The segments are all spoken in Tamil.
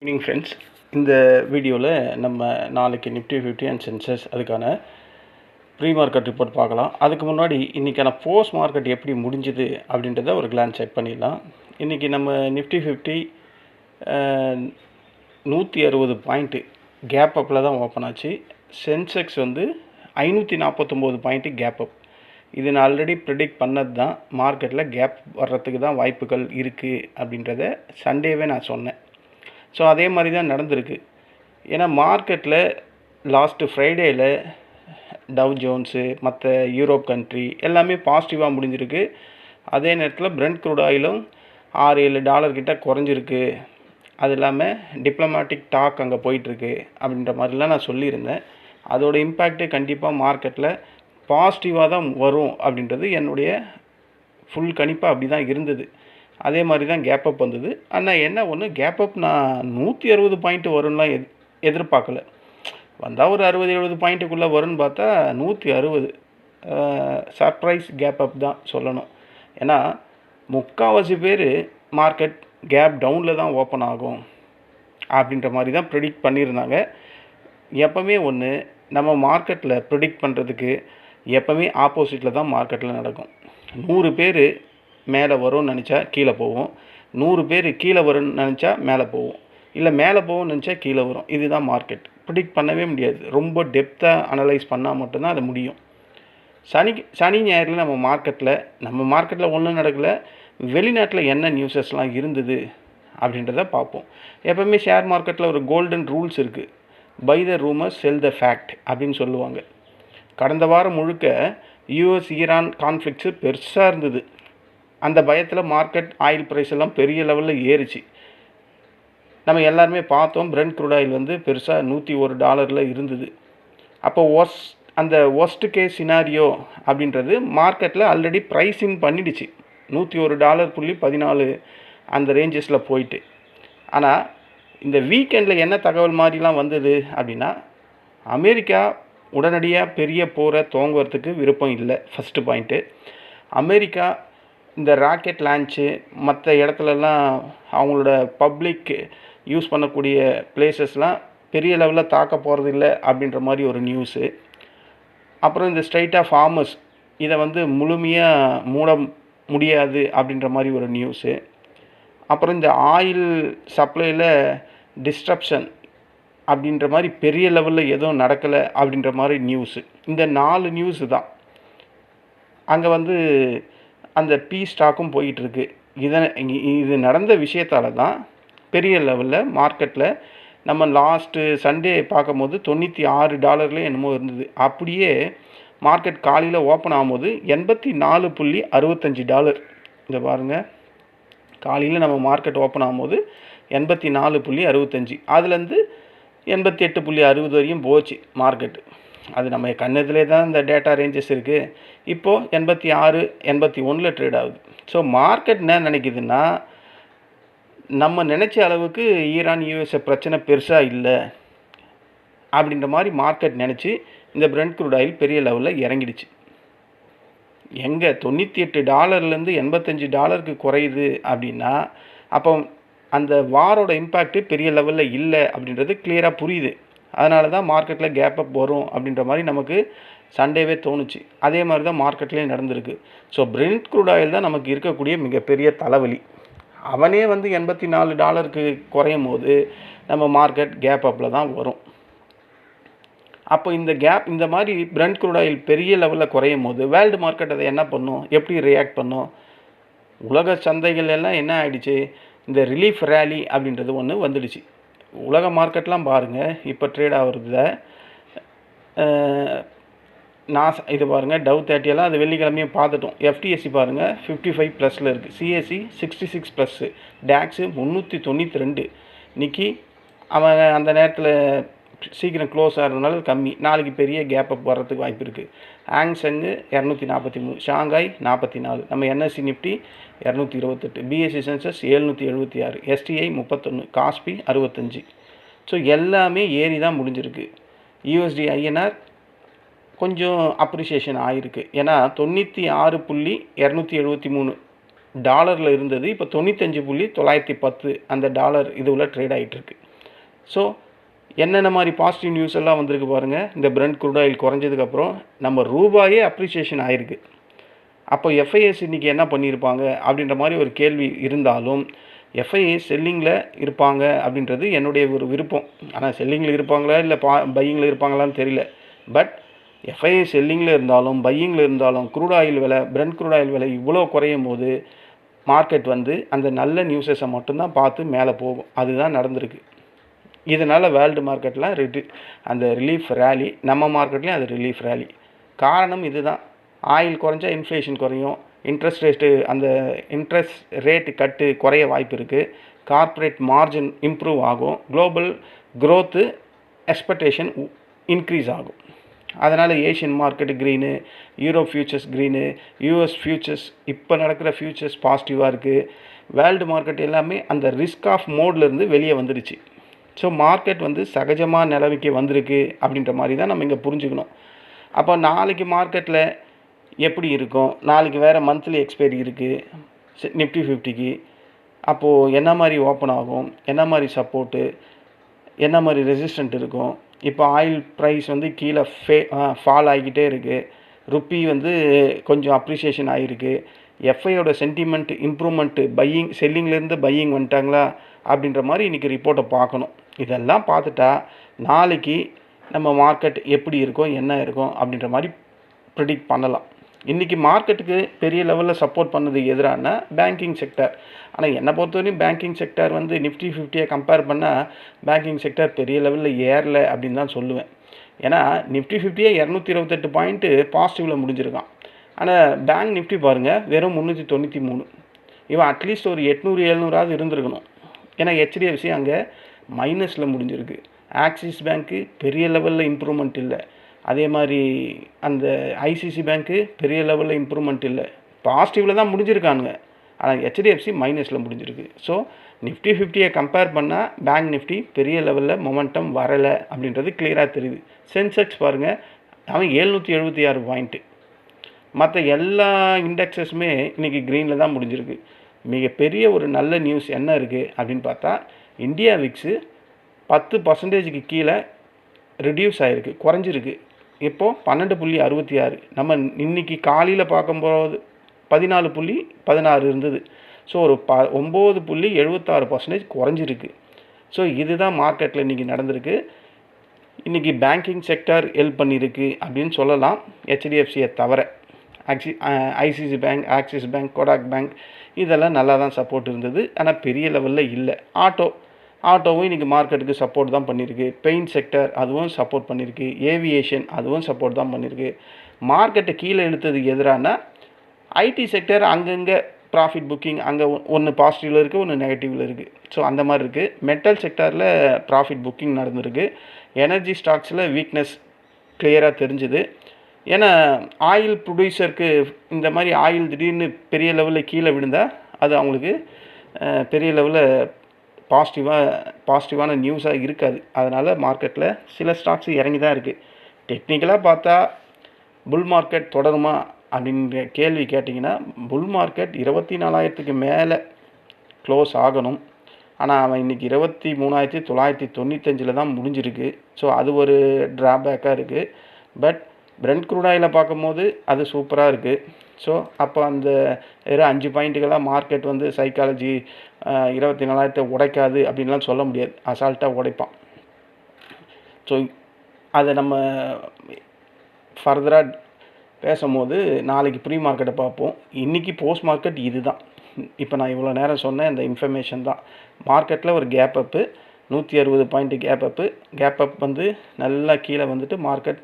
ஈவினிங் ஃப்ரெண்ட்ஸ், இந்த வீடியோவில் நம்ம நாளைக்கு நிஃப்டி 50 அண்ட் சென்சஸ் அதுக்கான ப்ரீ மார்க்கெட் ரிப்போர்ட் பார்க்கலாம். அதுக்கு முன்னாடி இன்றைக்கான போஸ்ட் மார்க்கெட் எப்படி முடிஞ்சுது அப்படின்றத ஒரு கிளான்ஸ் செக் பண்ணிடலாம். இன்றைக்கி நம்ம நிஃப்டி 50 160 பாயிண்ட்டு கேப் அப்பில் தான் ஓப்பன் ஆச்சு. சென்செக்ஸ் வந்து 549 பாயிண்ட்டு கேப் அப். இது நான் ஆல்ரெடி ப்ரிடிக்ட் பண்ணது தான். மார்க்கெட்டில் கேப் வர்றதுக்கு தான் வாய்ப்புகள் இருக்குது அப்படின்றத சண்டேவே நான் சொன்னேன். ஸோ அதே மாதிரி தான் நடந்திருக்கு. ஏன்னா மார்க்கெட்டில் லாஸ்ட்டு ஃப்ரைடேயில் டவ் ஜோன்ஸு மற்ற யூரோப் கண்ட்ரி எல்லாமே பாசிட்டிவாக முடிஞ்சிருக்கு. அதே நேரத்தில் பிரெண்ட் க்ரூட் ஆயிலும் $6-7 கிட்ட குறைஞ்சிருக்கு. அது இல்லாமல் டிப்ளமேட்டிக் டாக் அங்கே போயிட்டுருக்கு அப்படின்ற மாதிரிலாம் நான் சொல்லியிருந்தேன். அதோடய இம்பேக்ட்டு கண்டிப்பாக மார்க்கெட்டில் பாசிட்டிவாக தான் வரும் அப்படின்றது என்னுடைய ஃபுல் கணிப்பாக அப்படி தான் இருந்தது. அதே மாதிரி தான் கேப் அப் வந்தது. ஆனால் என்ன ஒன்று, கேப் அப் நான் 160 பாயிண்ட்டு வரும்லாம் எதிர்பார்க்கல. வந்தால் ஒரு 60-70 பாயிண்ட்டுக்குள்ளே வரும்னு பார்த்தா 160 சர்ப்ரைஸ் கேப் அப் தான் சொல்லணும். ஏன்னா முக்கால்வாசி பேர் மார்க்கெட் கேப் டவுனில் தான் ஓப்பன் ஆகும் அப்படின்ற மாதிரி தான் ப்ரிடிக்ட் பண்ணியிருந்தாங்க. எப்போவுமே ஒன்று, நம்ம மார்க்கெட்டில் ப்ரிடிக்ட் பண்ணுறதுக்கு எப்போவுமே ஆப்போசிட்டில் தான் மார்க்கெட்டில் நடக்கும். 100 பேர் மேலே வரும்னு நினச்சா கீழே போகும், 100 பேர் கீழே வரும்னு நினச்சா மேலே போகும், இல்லை மேலே போகும்னு நினச்சா கீழே வரும். இதுதான் மார்க்கெட். ப்ரிடிக்ட் பண்ணவே முடியாது. ரொம்ப டெப்த்தாக அனலைஸ் பண்ணால் மட்டும்தான் அது முடியும். சனி ஞாயிறில் நம்ம மார்க்கெட்டில் ஒன்றும் நடக்கலை, வெளிநாட்டில் என்ன நியூஸஸ்லாம் இருந்தது அப்படின்றத பார்ப்போம். எப்போவுமே ஷேர் மார்க்கெட்டில் ஒரு கோல்டன் ரூல்ஸ் இருக்குது. Buy the rumours sell the fact அப்படின்னு சொல்லுவாங்க. கடந்த வாரம் முழுக்க யூஎஸ் ஈரான் கான்ஃப்ளிக்ட்ஸு பெருசாக இருந்தது. அந்த பயத்தில் மார்க்கெட் ஆயில் ப்ரைஸ் எல்லாம் பெரிய லெவலில் ஏறிச்சு. நம்ம எல்லாருமே பார்த்தோம். பிரெண்ட் க்ரூட் ஆயில் வந்து பெருசாக $101 இருந்தது. அப்போ அந்த ஒர்ஸ்ட் கேஸ் சினாரியோ அப்படின்றது மார்க்கெட்டில் ஆல்ரெடி ப்ரைஸிங் பண்ணிடுச்சு. $101.14 அந்த ரேஞ்சஸில் போயிட்டு. ஆனால் இந்த வீக்கெண்டில் என்ன தகவல் மாதிரிலாம் வந்தது அப்படின்னா, அமெரிக்கா உடனடியாக பெரிய போரை துவங்குவதற்கு விருப்பம் இல்லை. First point. அமெரிக்கா இந்த ராக்கெட் லான்ச்சு மற்ற இடத்துலலாம் அவங்களோட பப்ளிக் யூஸ் பண்ணக்கூடிய பிளேசஸ்லாம் பெரிய லெவலில் தாக்க போகிறது இல்லை அப்படின்ற மாதிரி ஒரு நியூஸு. அப்புறம் இந்த ஸ்ட்ரைட் ஆஃப் ஹார்மஸ் இதை வந்து முழுமையாக மூட முடியாது அப்படின்ற மாதிரி ஒரு நியூஸு. அப்புறம் இந்த ஆயில் சப்ளையில் டிஸ்ட்ரப்ஷன் அப்படின்ற மாதிரி பெரிய லெவலில் எதுவும் நடக்கலை அப்படின்ற மாதிரி நியூஸு. இந்த 4 நியூஸு தான். அங்கே வந்து அந்த பீ ஸ்டாக்கும் போயிட்டுருக்கு. இது நடந்த விஷயத்தால் தான் பெரிய லெவலில் மார்க்கெட்டில் நம்ம லாஸ்ட்டு சண்டே பார்க்கும்போது $96 என்னமோ இருந்தது. அப்படியே மார்க்கெட் காலையில் ஓப்பன் ஆகும்போது $84.65. இங்கே பாருங்கள், காலையில் நம்ம மார்க்கெட் ஓப்பன் ஆகும்போது $84.65, அதுலேருந்து 88.60 வரையும் போச்சு மார்க்கெட்டு. அது நம்ம கண்ணதிலே தான் இந்த டேட்டா ரேஞ்சஸ் இருக்குது. இப்போது 86, 81 ட்ரேட் ஆகுது. ஸோ மார்க்கெட் என்ன நினைக்குதுன்னா, நம்ம நினச்ச அளவுக்கு ஈரான் யூஎஸ்ஏ பிரச்சனை பெருசாக இல்லை அப்படின்ற மாதிரி மார்க்கெட் நினச்சி இந்த பிரெண்ட் க்ரூட் ஆயில் பெரிய லெவலில் இறங்கிடுச்சு. எங்கே $98 $85 குறையுது அப்படின்னா, அப்போ அந்த வாரோட இம்பேக்ட்டு பெரிய லெவலில் இல்லை அப்படின்றது கிளியராக புரியுது. அதனால தான் மார்க்கெட்டில் கேப் அப் வரும் அப்படின்ற மாதிரி நமக்கு சண்டேவே தோணுச்சு. அதே மாதிரி தான் மார்க்கெட்லேயும் நடந்திருக்கு. ஸோ பிரெண்ட் க்ரூட் ஆயில் தான் நமக்கு இருக்கக்கூடிய மிகப்பெரிய தலைவலி. அவனே வந்து $84 குறையும் போது நம்ம மார்க்கெட் கேப் அப்பில் தான் வரும். அப்போ இந்த மாதிரி பிரெண்ட் க்ரூட் ஆயில் பெரிய லெவலில் குறையும் போது வேர்ல்டு மார்க்கெட் அதை என்ன பண்ணும், எப்படி ரியாக்ட் பண்ணும்? உலக சந்தைகள் எல்லாம் என்ன ஆகிடுச்சு, இந்த ரிலீஃப் ரேலி அப்படின்றது ஒன்று வந்துடுச்சு. உலக மார்க்கெட்லாம் பாருங்கள், இப்போ ட்ரேட் ஆகுறதுல இது பாருங்கள், டவ் 30 எல்லாம் அது வெள்ளிக்கிழமையும் பார்த்துட்டோம். எஃப்டிஎஸ்சி பாருங்கள் 55+ இருக்குது, சிஎஸ்சி 66+, டேக்ஸு 392. இன்றைக்கி அவன் அந்த நேரத்தில் சீக்கிரம் க்ளோஸ் ஆகிறதுனால கம்மி. நாளைக்கு பெரிய கேப் அப் வர்றதுக்கு வாய்ப்பு இருக்குது. ஹாங்செங்கு 243, ஷாங்காய் 44, நம்ம NSE Nifty 228, BSE Sensex 776, STI 31, Kospi 65. So எல்லாமே ஏறி தான் முடிஞ்சிருக்கு. யூஎஸ்டி ஐஎன்ஆர் கொஞ்சம் அப்ரிசியேஷன் ஆகிருக்கு. ஏன்னா $96.273 இருந்தது. இப்போ $95.910 அந்த டாலர் இதுவில் ட்ரேட் ஆகிட்டுருக்கு. ஸோ என்னென்ன மாதிரி பாசிட்டிவ் நியூஸ் எல்லாம் வந்திருக்கு பாருங்கள். இந்த பிரெண்ட் க்ரூட் ஆயில் குறைஞ்சதுக்கப்புறம் நம்ம ரூபாயே அப்ரிசியேஷன் ஆகிருக்கு. அப்போ எஃப்ஐஎஸ் இன்றைக்கி என்ன பண்ணியிருப்பாங்க அப்படின்ற மாதிரி ஒரு கேள்வி இருந்தாலும் எஃப்ஐஎஸ் செல்லிங்கில் இருப்பாங்க அப்படின்றது என்னுடைய ஒரு விருப்பம். ஆனால் செல்லிங்கில் இருப்பாங்களா இல்லை பையிங்கில் இருப்பாங்களான்னு தெரியல. பட் எஃப்ஐஎஸ் செல்லிங்கில் இருந்தாலும் பையிங்கில் இருந்தாலும் க்ரூட் ஆயில் விலை, பிரெண்ட் க்ரூட் ஆயில் விலை இவ்வளோ குறையும் போது மார்க்கெட் வந்து அந்த நல்ல நியூஸஸை மட்டும்தான் பார்த்து மேலே போகும். அதுதான் நடந்திருக்கு. இதனால் வேர்ல்டு மார்க்கெட்டில் அந்த ரிலீஃப் ரேலி, நம்ம மார்க்கெட்லேயும் அது ரிலீஃப் ரேலி. காரணம் இதுதான். ஆயில் குறைஞ்சா இன்ஃப்ளேஷன் குறையும், அந்த இன்ட்ரெஸ்ட் ரேட்டு கட்டு குறைய வாய்ப்பு இருக்குது, கார்ப்பரேட் மார்ஜின் இம்ப்ரூவ் ஆகும், குளோபல் க்ரோத்து எக்ஸ்பெக்டேஷன் இன்க்ரீஸ் ஆகும். அதனால் Asian market green, Europe futures green, US futures இப்போ நடக்கிற ஃபியூச்சர்ஸ் பாசிட்டிவாக இருக்குது. வேர்ல்டு மார்க்கெட் எல்லாமே அந்த ரிஸ்க் ஆஃப் மோட்லேருந்து வெளியே வந்துடுச்சு. ஸோ மார்க்கெட் வந்து சகஜமாக நிலவிக்கு வந்திருக்கு அப்படின்ற மாதிரி தான் நம்ம இங்கே புரிஞ்சுக்கணும். அப்போ நாளைக்கு மார்க்கெட்டில் எப்படி இருக்கும், நாளைக்கு வேறு மந்த்லி எக்ஸ்பைரி இருக்குது நிஃப்டி 50க்கு. அப்போது என்ன மாதிரி ஓப்பன் ஆகும், என்ன மாதிரி சப்போர்ட்டு, என்ன மாதிரி ரெசிஸ்டண்ட் இருக்கும். இப்போ ஆயில் ப்ரைஸ் வந்து கீழே ஃபால் ஆகிக்கிட்டே இருக்குது. ருப்பி வந்து கொஞ்சம் அப்ரிசியேஷன் ஆகிருக்கு. எஃப்ஐயோட சென்டிமெண்ட் இம்ப்ரூவ்மெண்ட்டு, செல்லிங்லேருந்து பையிங் வந்துட்டாங்களா அப்படின்ற மாதிரி இன்றைக்கி ரிப்போர்ட்டை பார்க்கணும். இதெல்லாம் பார்த்துட்டா நாளைக்கு நம்ம மார்க்கெட் எப்படி இருக்கும், என்ன இருக்கும் அப்படின்ற மாதிரி ப்ரிடிக்ட் பண்ணலாம். இன்றைக்கி மார்க்கெட்டுக்கு பெரிய லெவலில் சப்போர்ட் பண்ணது எதிரான பேங்கிங் செக்டர். ஆனால் என்னை பொறுத்தவரையும் பேங்கிங் செக்டர் வந்து நிஃப்டி 50யை கம்பேர் பண்ணால் பேங்கிங் செக்டர் பெரிய லெவலில் ஏறலை அப்படின்னு தான் சொல்லுவேன். ஏன்னா நிஃப்டி 50யே 228 பாயிண்ட்டு பாசிட்டிவில் முடிஞ்சிருக்கான். ஆனால் பேங்க் நிஃப்டி பாருங்கள் வெறும் 393. இவன் அட்லீஸ்ட் ஒரு 800-700 இருந்திருக்கணும். ஏன்னா ஹெச்டிஎஃப்சி அங்கே மைனஸில் முடிஞ்சிருக்கு. ஆக்சிஸ் பேங்க்கு பெரிய லெவலில் இம்ப்ரூவ்மெண்ட் இல்லை. அதே மாதிரி அந்த ஐசிசி பேங்க்கு பெரிய லெவலில் இம்ப்ரூவ்மெண்ட் இல்லை, பாசிட்டிவில் தான் முடிஞ்சிருக்கானுங்க. ஆனால் ஹெச்டிஎஃப்சி மைனஸில் முடிஞ்சிருக்கு. ஸோ நிஃப்டி 50யை கம்பேர் பண்ணால் பேங்க் நிஃப்டி பெரிய லெவலில் மொமெண்டம் வரலை அப்படின்றது கிளியராக தெரியுது. சென்செக்ஸ் பாருங்கள், அவன் 776 பாயிண்ட்டு. மற்ற எல்லா இண்டெக்ஸஸுமே இன்றைக்கி க்ரீனில் தான் முடிஞ்சிருக்கு. மிகப்பெரிய ஒரு நல்ல நியூஸ் என்ன இருக்குது அப்படின்னு பார்த்தா, இந்தியா விக்ஸு 10% கீழே ரெடியூஸ் ஆகிருக்கு, குறைஞ்சிருக்கு. இப்போது 12.66. நம்ம இன்றைக்கி காலையில் பார்க்கும்போது 14.16 இருந்தது. ஸோ ஒரு 9.76% குறைஞ்சிருக்கு. ஸோ இதுதான் மார்க்கெட்டில் இன்றைக்கி நடந்திருக்கு. இன்றைக்கி பேங்கிங் செக்டர் ஹெல்ப் பண்ணியிருக்கு அப்படின்னு சொல்லலாம், ஹெச்டிஎஃப்சியை தவிர. ICC bank, axis bank, Kotak bank இதெல்லாம் நல்லா தான் சப்போர்ட் இருந்தது. ஆனால் பெரிய லெவலில் இல்லை. ஆட்டோவும் இன்றைக்கி மார்க்கெட்டுக்கு சப்போர்ட் தான் பண்ணியிருக்கு. பெயிண்ட் செக்டர் அதுவும் சப்போர்ட் பண்ணியிருக்கு. ஏவியேஷன் அதுவும் சப்போர்ட் தான் பண்ணியிருக்கு. மார்க்கெட்டை கீழே இழுத்தது எதிரான ஐடி செக்டர் அங்கங்கே ப்ராஃபிட் புக்கிங், அங்கே ஒன்று பாசிட்டிவில் இருக்குது, ஒன்று நெகட்டிவில் இருக்குது. ஸோ அந்த மாதிரி இருக்குது. மெட்டல் செக்டரில் ப்ராஃபிட் புக்கிங் நடந்திருக்கு. எனர்ஜி ஸ்டாக்ஸில் வீக்னஸ் கிளியராக தெரிஞ்சுது. ஏன்னா ஆயில் ப்ரொடியூசருக்கு இந்த மாதிரி ஆயில் திடீர்னு பெரிய லெவலில் கீழே விழுந்தால் அது அவங்களுக்கு பெரிய லெவலில் பாசிட்டிவான நியூஸாக இருக்காது. அதனால் மார்க்கெட்டில் சில ஸ்டாக்ஸ் இறங்கி தான் இருக்குது. டெக்னிக்கலாக பார்த்தா புல் மார்க்கெட் தொடருமா அப்படின்ற கேள்வி கேட்டிங்கன்னா, புல் மார்க்கெட் 24,000க்கு மேலே க்ளோஸ் ஆகணும். ஆனால் அவன் இன்றைக்கி 23,995 தான் முடிஞ்சிருக்கு. ஸோ அது ஒரு ட்ராபேக்காக இருக்குது. பட் பிரெண்ட் க்ரூட் ஆயிலை பார்க்கும்போது அது சூப்பராக இருக்குது. ஸோ அப்போ அந்த வெறும் 5 பாயிண்ட்டுகளாக மார்க்கெட் வந்து சைக்காலஜி 24,000 உடைக்காது அப்படின்லாம் சொல்ல முடியாது. அசால்ட்டாக உடைப்பான். ஸோ அதை நம்ம ஃபர்தராக பேசும்போது நாளைக்கு ப்ரீ மார்க்கெட்டை பார்ப்போம். இன்றைக்கி போஸ்ட் மார்க்கெட் இது தான். இப்போ நான் இவ்வளோ நேரம் சொன்னேன் இந்த இன்ஃபர்மேஷன் தான். மார்க்கெட்டில் ஒரு gap up, 160 point gap up வந்து நல்லா கீழே வந்துட்டு மார்க்கெட்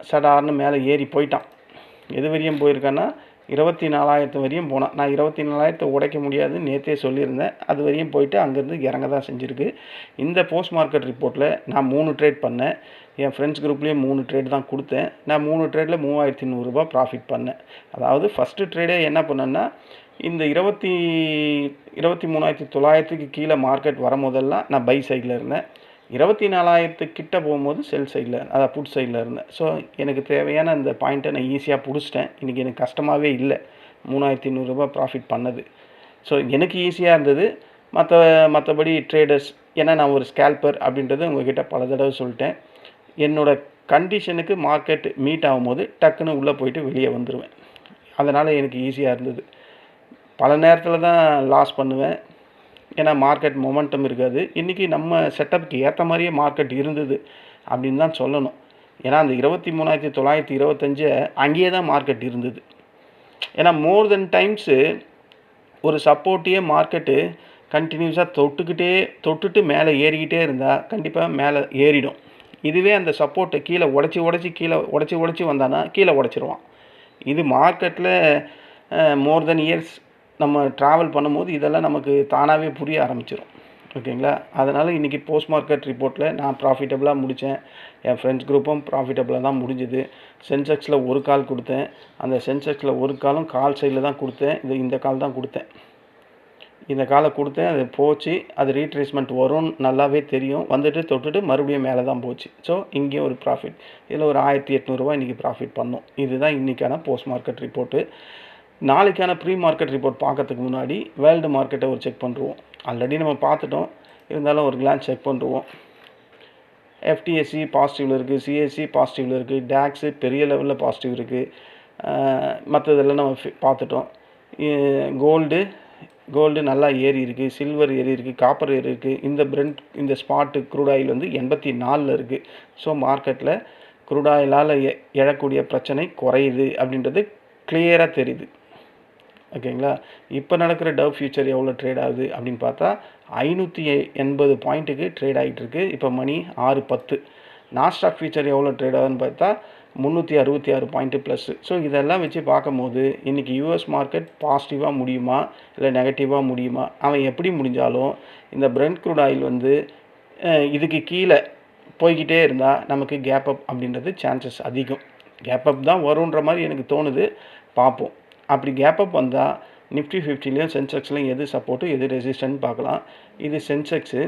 சடார்னு மேலே ஏறி போயிட்டான். எது வரையும் போயிருக்கான்னா 24,000 வரையும் போனான். நான் 24,000 உடைக்க முடியாதுன்னு நேற்றே சொல்லியிருந்தேன். அது வரையும் போயிட்டு அங்கேருந்து இறங்க தான் செஞ்சுருக்கு. இந்த போஸ்ட் மார்க்கெட் ரிப்போர்ட்டில் நான் 3 ட்ரேட் பண்ணேன். என் ஃப்ரெண்ட்ஸ் குரூப்லேயே 3 ட்ரேட் தான் கொடுத்தேன். நான் 3 ட்ரேடில் 3,100 ரூபா ப்ராஃபிட் பண்ணேன். அதாவது ஃபஸ்ட்டு ட்ரேடே என்ன பண்ணேன்னா, இந்த 23,900க்கு கீழே மார்க்கெட் வரும்போதெல்லாம் நான் பை சைடில் இருந்தேன். 24,000 கிட்ட போகும்போது செல் சைடில், அதாவது புட் சைடில் இருந்தேன். ஸோ எனக்கு தேவையான அந்த பாயிண்ட்டை நான் ஈஸியாக பிடிச்சிட்டேன். இன்றைக்கி எனக்கு கஷ்டமாகவே இல்லை 3,500 ரூபா ப்ராஃபிட் பண்ணது. ஸோ எனக்கு ஈஸியாக இருந்தது. மற்றபடி ட்ரேடர்ஸ் ஏன்னா நான் ஒரு ஸ்கேல்பர் அப்படின்றத உங்ககிட்ட பல தடவை சொல்லிட்டேன். என்னோடய கண்டிஷனுக்கு மார்க்கெட் மீட் ஆகும்போது டக்குன்னு உள்ளே போயிட்டு வெளியே வந்துடுவேன். அதனால் எனக்கு ஈஸியாக இருந்தது. பல நேரத்தில் தான் லாஸ் பண்ணுவேன். ஏன்னா மார்க்கெட் மொமெண்டம் இருக்காது. இன்றைக்கி நம்ம செட்டப்புக்கு ஏற்ற மாதிரியே மார்க்கெட் இருந்தது அப்படின்னு தான் சொல்லணும். ஏன்னா அந்த 23,925 அங்கேயே தான் மார்க்கெட் இருந்தது. ஏன்னா மோர் தென் டைம்ஸு ஒரு சப்போர்ட்டையே மார்க்கெட்டு கண்டினியூஸாக தொட்டுட்டு மேலே ஏறிக்கிட்டே இருந்தால் கண்டிப்பாக மேலே ஏறிடும். இதுவே அந்த சப்போர்ட்டை கீழே உடச்சி வந்தானா கீழே உடச்சிருவான். இது மார்க்கெட்டில் மோர் தென் இயர்ஸ் நம்ம ட்ராவல் பண்ணும்போது இதெல்லாம் நமக்கு தானாகவே புரிய ஆரம்பிச்சிடும். ஓகேங்களா? அதனால் இன்றைக்கி போஸ்ட் மார்க்கெட் ரிப்போர்ட்டில் நான் ப்ராஃபிட்டபுளாக முடித்தேன். என் ஃப்ரெண்ட்ஸ் குரூப்பும் ப்ராஃபிட்டபுளாக தான் முடிஞ்சுது. சென்செக்ஸில் ஒரு கால் கொடுத்தேன். அந்த சென்செக்ஸில் ஒரு காலும் கால் சைடில் தான் கொடுத்தேன். இந்த கால் தான் கொடுத்தேன். இந்த காலை கொடுத்தேன். அது போச்சு. அது ரீட்ரேஸ்மெண்ட் வரும்னு நல்லாவே தெரியும். வந்துட்டு தொட்டுட்டு மறுபடியும் மேலே தான் போச்சு. ஸோ இங்கேயும் ஒரு ப்ராஃபிட். இதில் ஒரு ₹1,800 இன்றைக்கி ப்ராஃபிட் பண்ணோம். இதுதான் இன்றைக்கான போஸ்ட் மார்க்கெட் ரிப்போர்ட்டு. நாளைக்கான ப்ரீ மார்க்கெட் ரிப்போர்ட் பார்க்கறதுக்கு முன்னாடி வேர்ல்டு மார்க்கெட்டை ஒரு செக் பண்ணுருவோம். ஆல்ரெடி நம்ம பார்த்துட்டோம். இருந்தாலும் ஒரு கிளான்ஸ் செக் பண்ணுருவோம். FTSE பாசிட்டிவில் இருக்குது. CAC பாசிட்டிவில் இருக்குது. DAX பெரிய லெவலில் பாசிட்டிவ் இருக்குது. மற்றதெல்லாம் நம்ம பார்த்துட்டோம். கோல்டு நல்லா ஏறி இருக்குது. சில்வர் ஏறி இருக்குது. காப்பர் ஏறி இருக்குது. இந்த ஸ்பாட்டு க்ரூட் ஆயில் வந்து 84 இருக்குது. ஸோ மார்க்கெட்டில் க்ரூட் ஆயிலால் எழக்கூடிய பிரச்சனை குறையுது அப்படின்றது கிளியராக தெரியுது. ஓகேங்களா? இப்போ நடக்கிற டவ் ஃபியூச்சர் எவ்வளோ ட்ரேட் ஆகுது அப்படின்னு பார்த்தா 580 பாயிண்ட்டுக்கு ட்ரேட் ஆகிட்டுருக்கு. இப்போ மணி 6:10. நாஸ்டாக் ஃபியூச்சர் எவ்வளோ ட்ரேட் ஆகுதுன்னு பார்த்தா 366 பாயிண்ட்டு ப்ளஸ்ஸு. ஸோ இதெல்லாம் வச்சு பார்க்கும்போது இன்றைக்கி US மார்க்கெட் பாசிட்டிவாக முடியுமா இல்லை நெகட்டிவாக முடியுமா? அவன் எப்படி முடிஞ்சாலும் இந்த பிரெண்ட் க்ரூட் ஆயில் வந்து இதுக்கு கீழே போய்கிட்டே இருந்தால் நமக்கு கேப் அப் அப்படின்றது சான்சஸ் அதிகம். கேப் அப் தான் வருன்ற மாதிரி எனக்கு தோணுது. பார்ப்போம். அப்படி கேப் அப் வந்தால் நிஃப்டி 50லையும் சென்செக்ஸ்லையும் எது சப்போர்ட்டு எது ரெசிஸ்டன்ட் பார்க்கலாம். இது சென்செக்ஸு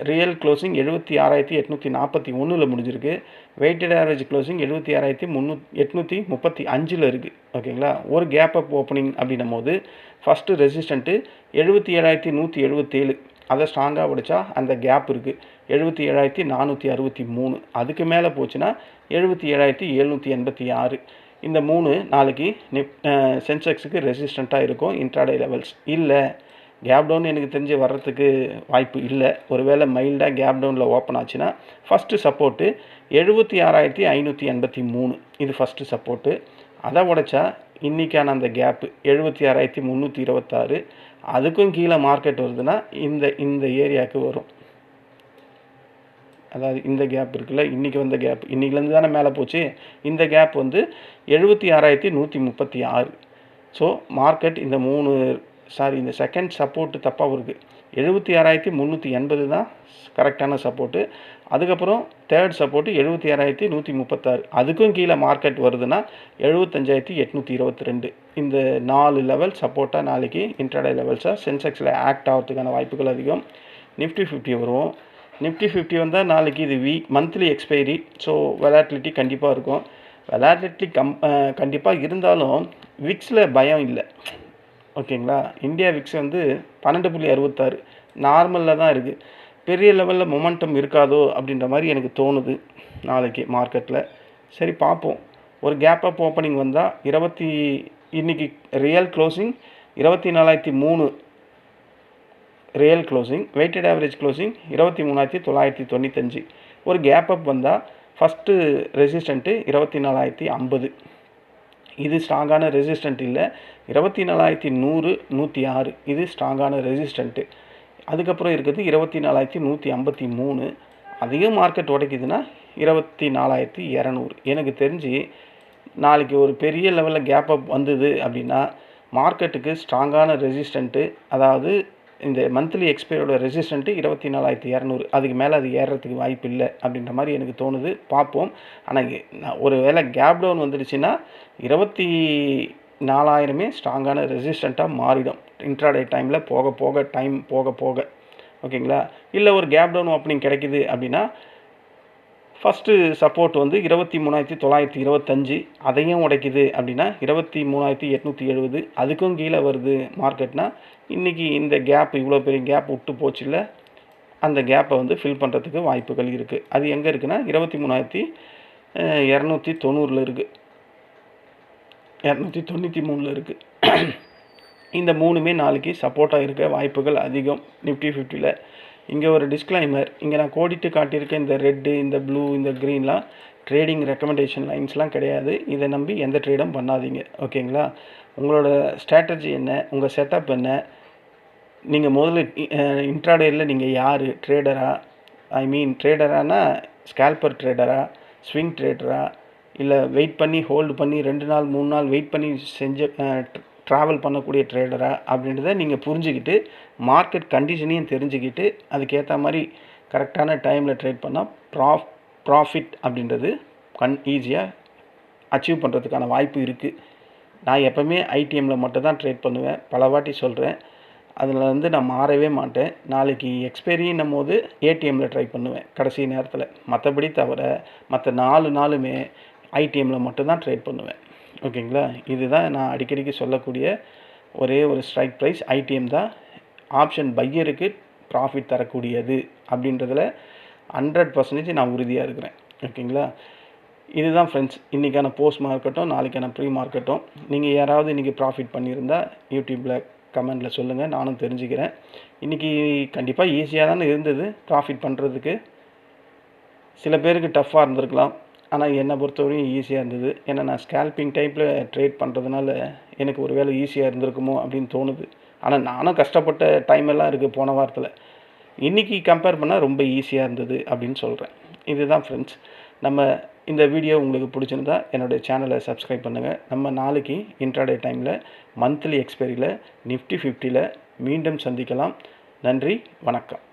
ரியல் க்ளோசிங் 76,841 முடிஞ்சிருக்கு. வெயிட்டட் ஆவரேஜ் க்ளோசிங் 76,835 இருக்குது. ஓகேங்களா? ஒரு கேப் அப் ஓப்பனிங் அப்படின்னும் போது ஃபஸ்ட்டு ரெசிஸ்டண்ட்டு 77,177. அதை ஸ்ட்ராங்காக உடைச்சா அந்த கேப் இருக்குது 77,463. அதுக்கு மேலே போச்சுன்னா 77,786. இந்த 3 நாளைக்கு சென்செக்ஸுக்கு ரெசிஸ்டண்ட்டாக இருக்கும் இன்ட்ராடே லெவல்ஸ். இல்லை கேப் டவுன் எனக்கு தெரிஞ்சு வர்றதுக்கு வாய்ப்பு இல்லை. ஒருவேளை மைல்டாக கேப் டவுனில் ஓப்பன் ஆச்சுன்னா ஃபஸ்ட்டு சப்போர்ட்டு 76,583. இது ஃபஸ்ட்டு சப்போர்ட்டு. அதை உடைச்சா இன்றைக்கான அந்த கேப்பு 76,326. அதுக்கும் கீழே மார்க்கெட் வருதுன்னா இந்த ஏரியாவுக்கு வரும். அதாவது இந்த கேப் இருக்குல்ல, இன்றைக்கி வந்த கேப் இன்றைக்கிலேருந்து தானே மேலே போச்சு. இந்த கேப் வந்து 76,136. ஸோ மார்க்கெட் இந்த செகண்ட் சப்போர்ட்டு தப்பாக இருக்குது. 76,380 தான் கரெக்டான சப்போர்ட்டு. அதுக்கப்புறம் தேர்ட் சப்போர்ட்டு 76,136. அதுக்கும் கீழே மார்க்கெட் வருதுன்னா 75,822. இந்த 4 லெவல் சப்போர்ட்டாக நாளைக்கு இன்ட்ராடே லெவல்ஸாக சென்செக்ஸில் ஆக்ட் ஆகிறதுக்கான வாய்ப்புகள் அதிகம். நிஃப்டி 50 வருவோம். நிஃப்டி 50 வந்தால் நாளைக்கு இது மந்த்லி எக்ஸ்பைரி. ஸோ வெலாட்டிலிட்டி கண்டிப்பாக இருக்கும். வெலாட்டிலிட்டி கண்டிப்பாக இருந்தாலும் விக்ஸில் பயம் இல்லை. ஓகேங்களா? இந்தியா விக்ஸ் வந்து 12.66 நார்மலில் தான் இருக்குது. பெரிய லெவலில் மொமெண்டம் இருக்காதோ அப்படின்ற மாதிரி எனக்கு தோணுது நாளைக்கு மார்க்கெட்டில். சரி பார்ப்போம். ஒரு கேப் அப் ஓப்பனிங் வந்தால் இன்றைக்கி real closing 24,003 real closing. Weighted average closing 23,995. ஒரு கேப் அப் வந்தால் ஃபஸ்ட்டு ரெசிஸ்டண்ட்டு 24,050. இது ஸ்ட்ராங்கான ரெசிஸ்டண்ட் இல்லை. 24,100 106 இது ஸ்ட்ராங்கான ரெசிஸ்டண்ட்டு. அதுக்கப்புறம் இருக்கிறது 24,153. அதிகம் மார்க்கெட் உடைக்குதுன்னா 24,200. எனக்கு தெரிஞ்சு நாளைக்கு ஒரு பெரிய லெவலில் கேப் அப் வந்தது அப்படின்னா மார்க்கெட்டுக்கு ஸ்ட்ராங்கான ரெசிஸ்டண்ட்டு, அதாவது இந்த மந்த்லி எக்ஸ்பைரியோட ரெசிஸ்டண்ட்டு 24,200. அதுக்கு மேலே அது ஏறுறதுக்கு வாய்ப்பு இல்லை அப்படின்ற மாதிரி எனக்கு தோணுது. பார்ப்போம். ஆனால் ஒரு வேளை கேப் டவுன் வந்துடுச்சுன்னா 24,000 ஸ்ட்ராங்கான ரெசிஸ்டண்ட்டாக மாறிடும் இன்ட்ராடே டைமில் போக போக. ஓகேங்களா? இல்லை ஒரு கேப் டவுன் ஓப்பனிங் கிடைக்குது அப்படின்னா ஃபஸ்ட்டு சப்போர்ட் வந்து 23,925. அதையும் உடைக்குது அப்படின்னா 23,870. அதுக்கும் கீழே வருது மார்க்கெட்னா இன்றைக்கி இந்த கேப் இவ்வளோ பெரிய கேப் விட்டு போச்சு இல்லை, அந்த கேப்பை வந்து ஃபில் பண்ணுறதுக்கு வாய்ப்புகள் இருக்குது. அது எங்கே இருக்குன்னா 23,290 இருக்குது, 293 இருக்குது. இந்த மூணுமே நாளைக்கு சப்போர்ட்டாக இருக்க வாய்ப்புகள் அதிகம் நிஃப்டி 50ல். இங்கே ஒரு டிஸ்க்ளைமர், இங்கே நான் கோடிட்டு காட்டியிருக்கேன் இந்த ரெட்டு, இந்த ப்ளூ, இந்த க்ரீன்லாம் ட்ரேடிங் ரெக்கமெண்டேஷன் லைன்ஸ்லாம் கிடையாது. இதை நம்பி எந்த ட்ரேடும் பண்ணாதீங்க, ஓகேங்களா? உங்களோட ஸ்ட்ராட்டஜி என்ன, உங்கள் செட்டப் என்ன, நீங்கள் முதல்ல இன்ட்ராடேயில் நீங்கள் யார், ட்ரேடரா, ட்ரேடரானா ஸ்கேல்பர் ட்ரேடரா, ஸ்விங் ட்ரேடரா, இல்லை வெயிட் பண்ணி ஹோல்டு பண்ணி 2 நாள் 3 நாள் வெயிட் பண்ணி ட்ராவல் பண்ணக்கூடிய ட்ரேடரா அப்படின்றத நீங்கள் புரிஞ்சுக்கிட்டு மார்க்கெட் கண்டிஷனையும் தெரிஞ்சுக்கிட்டு அதுக்கேற்ற மாதிரி கரெக்டான டைமில் ட்ரேட் பண்ணால் ப்ராஃபிட் அப்படின்றது ஈஸியாக அச்சீவ் பண்ணுறதுக்கான வாய்ப்பு இருக்குது. நான் எப்போவுமே ஐடிஎம்மில் மட்டும் தான் ட்ரேட் பண்ணுவேன், பல வாட்டி சொல்கிறேன். அதில் வந்து நான் மாறவே மாட்டேன். நாளைக்கு எக்ஸ்பைரின்னும் போது ஏடிஎம்மில் ட்ரை பண்ணுவேன் கடைசி நேரத்தில். மற்றபடி தவிர மற்ற 4 நாளுமே ஐடிஎம்மில் மட்டும்தான் ட்ரேட் பண்ணுவேன், ஓகேங்களா? இதுதான் நான் அடிக்கடிக்கு சொல்லக்கூடிய ஒரே ஒரு ஸ்ட்ரைக் ப்ரைஸ். ஐடிஎம் தான் ஆப்ஷன் பையருக்கு ப்ராஃபிட் தரக்கூடியது அப்படின்றதில் 100% நான் உறுதியாக இருக்கிறேன், ஓகேங்களா? இதுதான் ஃப்ரெண்ட்ஸ் இன்றைக்கான போஸ்ட் மார்க்கெட்டும் நாளைக்கான ப்ரீ மார்க்கெட்டும். நீங்கள் யாராவது இன்றைக்கி ப்ராஃபிட் பண்ணியிருந்தால் யூடியூப்பில் கமெண்டில் சொல்லுங்கள், நானும் தெரிஞ்சுக்கிறேன். இன்றைக்கி கண்டிப்பாக ஈஸியாக தானே இருந்தது ப்ராஃபிட் பண்ணுறதுக்கு. சில பேருக்கு டஃப்பாக இருந்திருக்கலாம், ஆனால் என்னை பொறுத்தவரையும் ஈஸியாக இருந்தது. ஏன்னா நான் ஸ்கேல்பிங் டைப்பில் ட்ரேட் பண்ணுறதுனால எனக்கு ஒரு வேளை ஈஸியாக இருந்திருக்குமோ அப்படின்னு தோணுது. ஆனால் நானும் கஷ்டப்பட்ட டைம் எல்லாம் இருக்குது போன வாரத்தில். இன்றைக்கி கம்பேர் பண்ணால் ரொம்ப ஈஸியாக இருந்தது அப்படின்னு சொல்கிறேன். இதுதான் ஃப்ரெண்ட்ஸ். நம்ம இந்த வீடியோ உங்களுக்கு பிடிச்சிருந்தா என்னுடைய சேனலை சப்ஸ்கிரைப் பண்ணுங்கள். நம்ம நாளைக்கு இன்ட்ராடே டைமில் மந்த்லி எக்ஸ்பைரியில் நிஃப்டி 50ல் மீண்டும் சந்திக்கலாம். நன்றி, வணக்கம்.